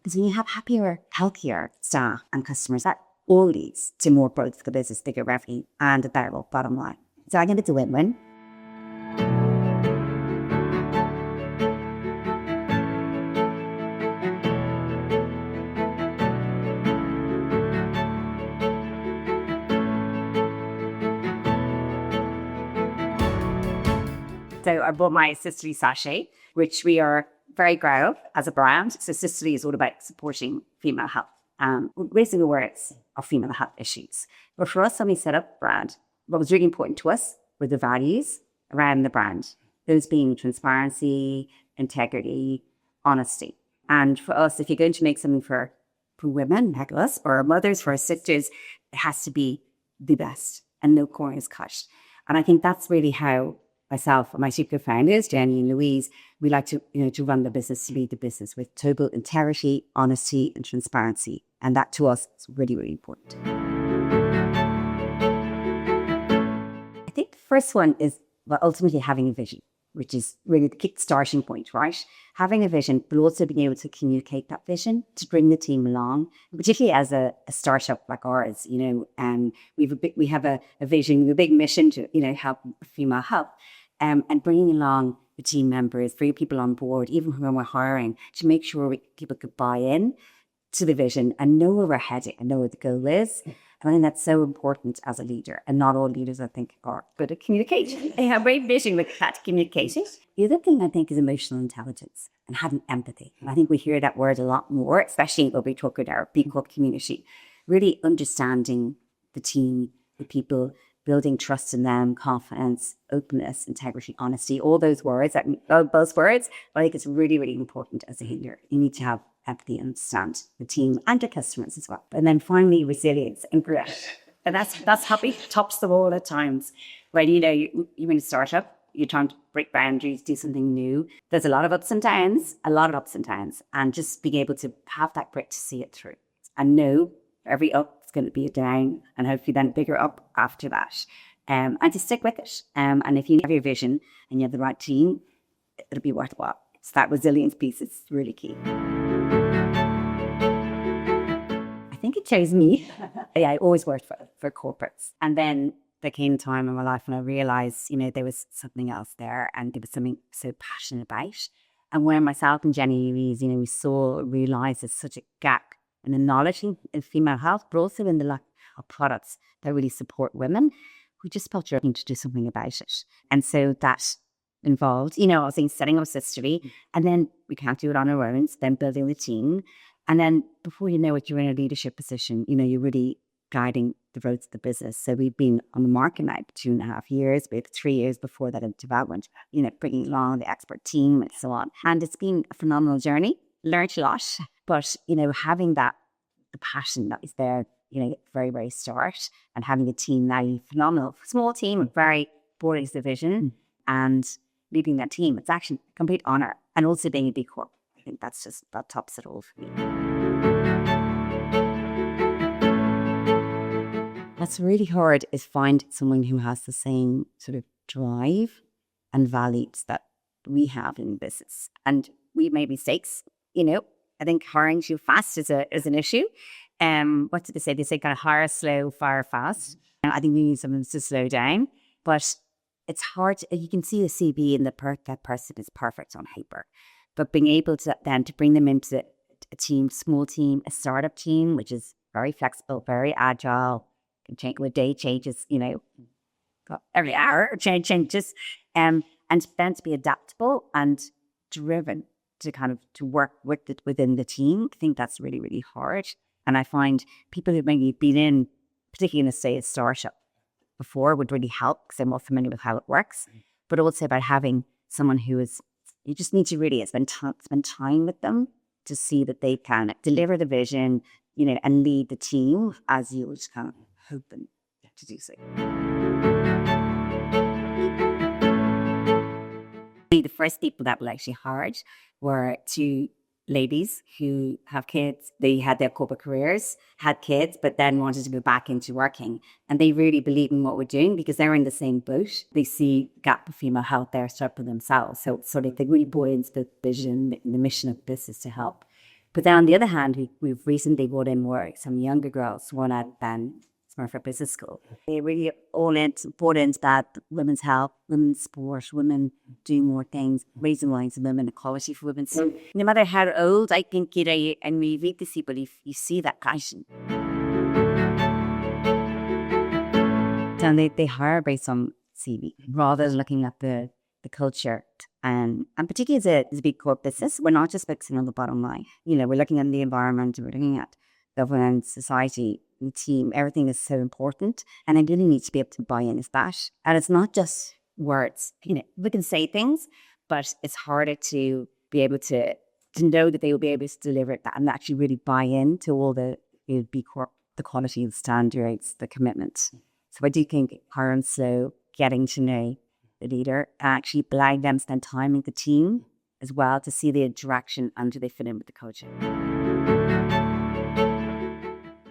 Because when you have happier, healthier staff and customers, that all leads to more growth for the business, bigger revenue, and a better bottom line. So I think it's a win-win. So I bought my Sisterly sachet, which we are very proud of as a brand. So Sisterly is all about supporting female health. Raising awareness of female health issues. But for us, when we set up the brand, what was really important to us were the values around the brand. Those being transparency, integrity, honesty. And for us, if you're going to make something for women like us, or our mothers, for our sisters, it has to be the best and no corners cut. And I think that's really how myself and my two co-founders, Jenny and Louise, we like to, to run the business, to lead the business with total integrity, honesty, and transparency. And that to us is really, really important. I think the first one is ultimately having a vision, which is really the kick starting point, right? Having a vision, but also being able to communicate that vision to bring the team along, particularly as a startup like ours. We have a vision, a big mission to, help female health, and bringing along the team members, bring people on board, even when we're hiring, to make sure people could buy in to the vision and know where we're heading and know what the goal is. And I think that's so important as a leader. And not all leaders, I think, are good at communication. They have great vision with that communication. The other thing I think is emotional intelligence and having empathy. And I think we hear that word a lot more, especially when we talk with our B Corp community. Really understanding the team, the people, building trust in them, confidence, openness, integrity, honesty, all those words, buzzwords. But I think it's really, really important as a leader. You need to have empathy and understand the team and your customers as well. And then finally, resilience and grit. And that's happy tops the wall at times. When you're in a startup, you're trying to break boundaries, do something new. There's a lot of ups and downs, and just being able to have that grit to see it through and know every up is going to be a down, and hopefully then bigger up after that. And to stick with it. And if you have your vision and you have the right team, it'll be worthwhile. So that resilience piece is really key. I think it chose me. I always worked for corporates. And then there came a time in my life when I realized, there was something else there, and there was something so passionate about. And when myself and Jenny and Louise, we realized there's such a gap in the knowledge in female health, but also in the lack of products that really support women, we just felt driven to do something about it. And so that involved, I was setting up Sisterly, and then we can't do it on our own, so then building the team. And then before you know it, you're in a leadership position, you're really guiding the roads of the business. So we've been on the market now for 2.5 years. We had 3 years before that in development, bringing along the expert team and so on. And it's been a phenomenal journey, learned a lot, but, having the passion that was there, very, very start, and having a team now, phenomenal, small team, with very board vision, and leading that team, it's actually a complete honor. And also being a B Corp, I think that tops it all for me. What's really hard is find someone who has the same sort of drive and values that we have in business. And we made mistakes, I think hiring too fast is an issue. What did they say? They say kind of hire slow, fire fast. And I think we need someone to slow down. But it's hard. You can see the CV and that person is perfect on paper. But being able to then to bring them into a team, small team, a startup team, which is very flexible, very agile, can change with day changes, every hour changes, and then to be adaptable and driven to work with it within the team. I think that's really, really hard. And I find people who've maybe been in, particularly in a startup before, would really help because they're more familiar with how it works. But also about having someone you just need to really spend time with them to see that they can deliver the vision, and lead the team as you would kind of hope them to do so. The first people that were actually hired were two ladies who have kids. They had their corporate careers, had kids, but then wanted to go back into working. And they really believe in what we're doing because they're in the same boat. They see gap of female health there start for themselves. So they really buy into the vision, the mission of business to help But then on the other hand, we've recently brought in more some younger girls, one at Smurfit Business School. They really brought into that women's health, women's sport, women doing more things, raising lines of women, equality for women. So no matter how old, I think, and we read this people, you see that passion. And they hire based on CV rather than looking at the culture. And particularly as a big corp business, we're not just focusing on the bottom line. We're looking at the environment, we're looking at governance, society, the team. Everything is so important. And I really need to be able to buy into that. And it's not just words. We can say things, but it's harder to be able to know that they will be able to deliver that and actually really buy into all the B Corp, the quality, the standards, the commitment. So I do think hard and slow, getting to know the leader, actually allowing them to spend time with the team as well to see the interaction and do they fit in with the culture.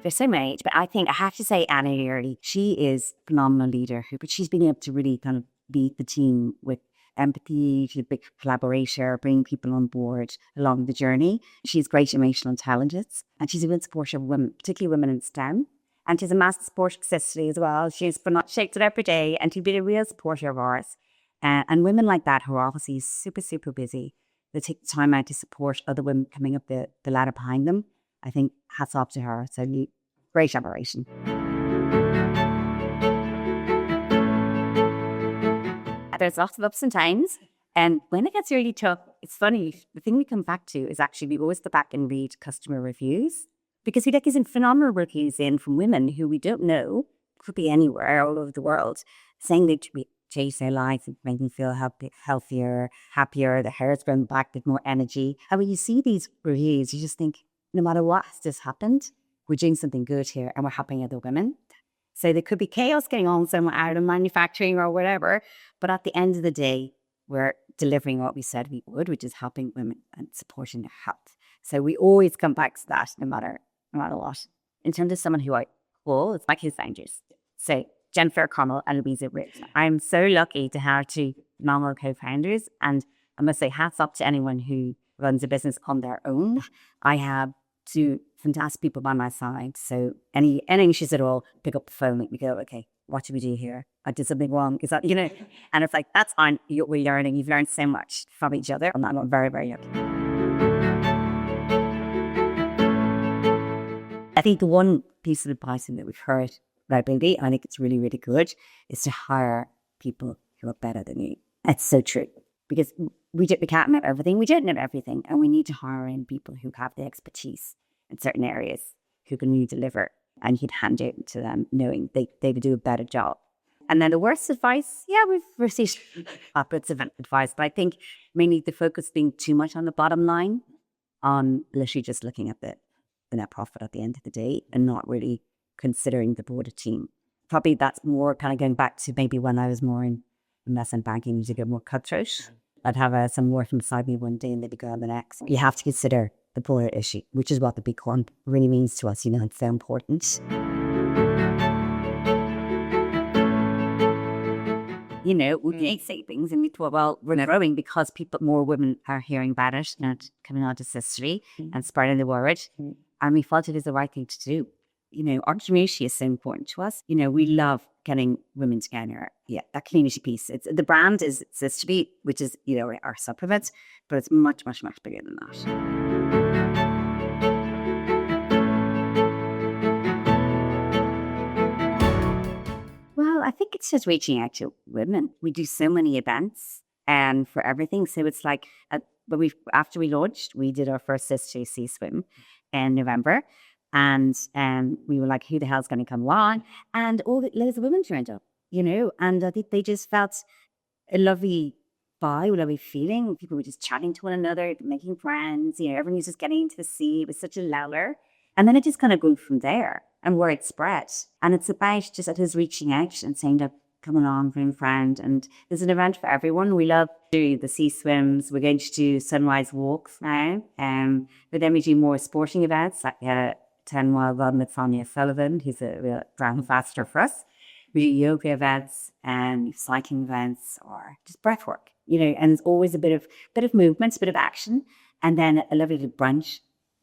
There's so many, but I think I have to say Anna Early, she is a phenomenal leader, but she's been able to really kind of lead the team with empathy. She's a big collaborator, bring people on board along the journey. She's great emotional intelligence and she's a real supporter of women, particularly women in STEM. And she's a massive supporter of Cicely as well. She's shakes it every day and she's been a real supporter of ours. And women like that who are obviously super, super busy, they take the time out to support other women coming up the ladder behind them. I think hats off to her. So great admiration. There's lots of ups and downs. And when it gets really tough, it's funny. The thing we come back to is actually we always go back and read customer reviews. Because we get these phenomenal reviews in from women who we don't know, could be anywhere, all over the world, saying they change their lives and make them feel healthier, happier, their hair's grown back, with more energy. And when you see these reviews, you just think, no matter what has just happened, we're doing something good here and we're helping other women. So there could be chaos going on somewhere out of manufacturing or whatever, but at the end of the day, we're delivering what we said we would, which is helping women and supporting their health. So we always come back to that no matter what. In terms of someone who I call, it's my co-founders. So Jennifer O'Connell and Louise Rich. I'm so lucky to have two phenomenal co-founders. And I must say hats up to anyone who runs a business on their own. I have two fantastic people by my side. So any issues at all, pick up the phone, make me go, okay, what do we do here? I did something wrong. Is that, and it's like, that's fine. We're learning. You've learned so much from each other. And I'm very, very lucky. I think the one piece of advice that we've heard regularly, I think it's really, really good, is to hire people who are better than you. It's so true. Because we can't know everything. We don't know everything. And we need to hire in people who have the expertise in certain areas, who can really deliver. And you can hand it to them knowing they would do a better job. And then the worst advice, we've received bits of advice. But I think mainly the focus being too much on the bottom line, on literally just looking at the net profit at the end of the day and not really considering the broader team. Probably that's more kind of going back to maybe when I was more in investment banking, to get more cutthroat. I'd have some working beside me one day and they'd be going on the next. You have to consider the broader issue, which is what the B Corp really means to us. It's so important. We make savings and we thought, well, we're growing because more women are hearing about it and coming on to Cicely and spreading the word. And we felt it is the right thing to do. Entrepreneurship is so important to us. We love getting women together. Yeah, that community piece. The brand is Cicely, which is, our supplement, but it's much, much, much bigger than that. Well, I think it's just reaching out to women. We do so many events and for everything. So it's like, after we launched, we did our first Cicely Sea Swim in November. And we were like, who the hell's going to come along? And loads of women turned up, and I think they just felt a lovely vibe, a lovely feeling. People were just chatting to one another, making friends, everyone was just getting into the sea. It was such a louder. And then it just kind of grew from there and word spread. And it's about just us reaching out and saying, look, come along, bring a friend. And there's an event for everyone. We love to do the sea swims. We're going to do sunrise walks now. But then we do more sporting events, like 10 mile run with Sonia Sullivan, who's a real grandmaster for us. We do yoga events and cycling events or just breath work, and it's always a bit of movement, a bit of action. And then a lovely little brunch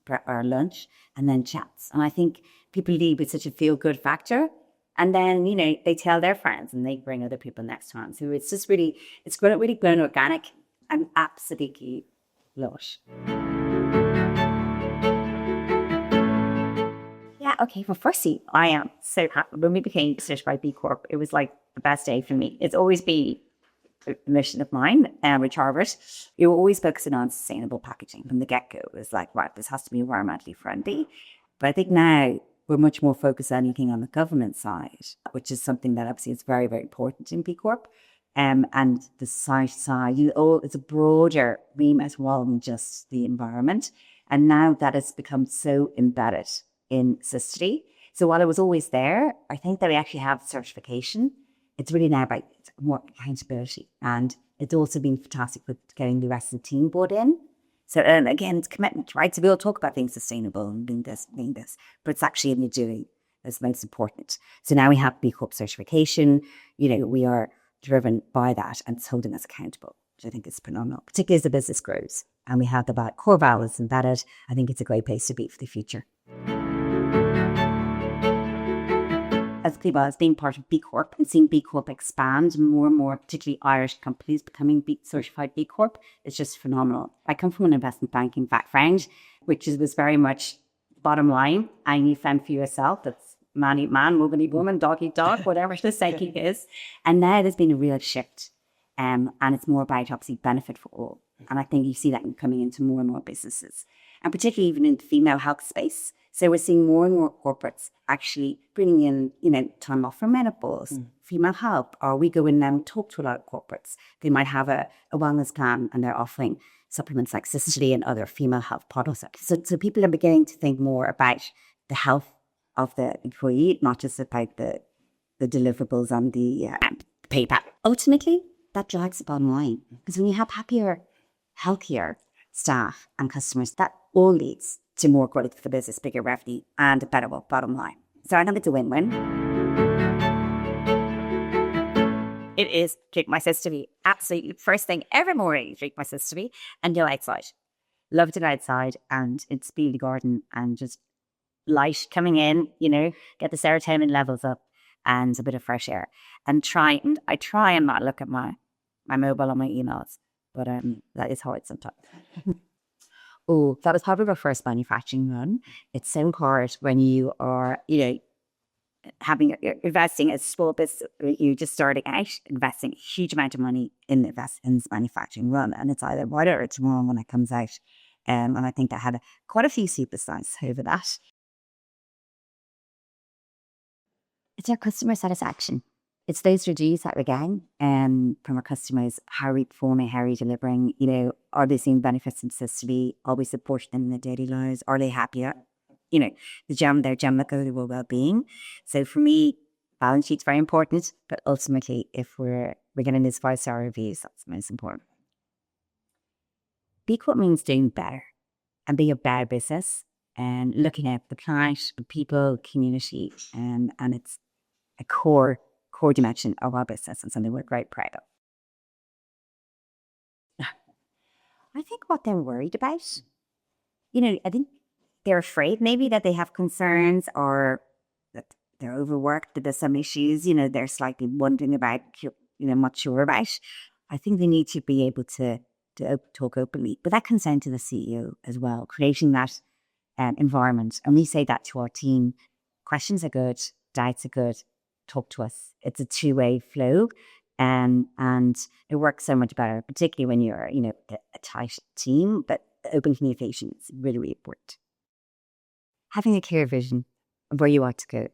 our lunch, and then chats. And I think people leave with such a feel-good factor. And then, they tell their friends and they bring other people next time. So it's just really, really grown organic and absolutely love it. Yeah, okay. Well, firstly, I am so happy. When we became certified B Corp, it was like the best day for me. It's always been a mission of mine with Harvard. You were always focusing on sustainable packaging from the get-go. It was like, right, this has to be environmentally friendly. But I think now we're much more focused on anything on the government side, which is something that obviously is very, very important in B Corp. And the society side, it's a broader remit rather than just the environment. And now that has become so embedded in Cicely. So while it was always there, I think that we actually have certification. It's really now about more accountability. And it's also been fantastic with getting the rest of the team bought in. So, and again, it's commitment, right? So we all talk about being sustainable and being this, but it's actually in the doing that's most important. So now we have B Corp certification. We are driven by that and it's holding us accountable, which I think is phenomenal, particularly as the business grows. And we have the core values embedded. I think it's a great place to be for the future. As being part of B Corp and seeing B Corp expand more and more, particularly Irish companies becoming certified B Corp, is just phenomenal. I come from an investment banking background, which was very much bottom line. And you fend for yourself. That's man eat man, woman eat woman, dog eat dog, whatever the saying is. And now there's been a real shift. And it's more about obviously benefit for all. And I think you see that coming into more and more businesses. And particularly even in the female health space. So we're seeing more and more corporates actually bringing in, time off for menopause, female health, or we go in and talk to a lot of corporates. They might have a wellness plan and they're offering supplements like Cicely and other female health products. So people are beginning to think more about the health of the employee, not just about the deliverables on the PayPal. Ultimately, that drags the bottom line. Because when you have happier, healthier staff and customers, that all leads to more growth for the business, bigger revenue, and a better bottom line. So I think it's a win-win. It is drink my Cicely. Absolutely. First thing every morning, drink my Cicely and go outside. Love to go outside and it's be the garden and just light coming in, get the serotonin levels up and a bit of fresh air. And I try and not look at my mobile or my emails, but that is hard sometimes. Oh, that was probably our first manufacturing run. It's so hard when you are, investing as a small business, you just starting out, investing a huge amount of money in this manufacturing run. And it's either right or it's wrong when it comes out. And I think I had quite a few sleepless nights over that. It's our customer satisfaction. It's those reviews that we're getting from our customers. How are we performing? How are we delivering? Are they seeing benefits in Cicely? Are we supporting them in their daily lives? Are they happier? Their gem that go to their well-being. So for me, balance sheet's very important, but ultimately, if we're getting these 5-star reviews, that's the most important. B Corp means doing better and being a better business and looking at the planet, the people, community, and it's a core dimension of our business and something we're quite proud of. I think what they're worried about, I think they're afraid maybe that they have concerns or that they're overworked, that there's some issues, they're slightly wondering about, not sure about. I think they need to be able to talk openly. But that comes down to the CEO as well, creating that environment. And we say that to our team. Questions are good, doubts are good. Talk to us. It's a two-way flow, and it works so much better, particularly when you're a tight team. But open communication is really, really important. Having a clear vision of where you want to go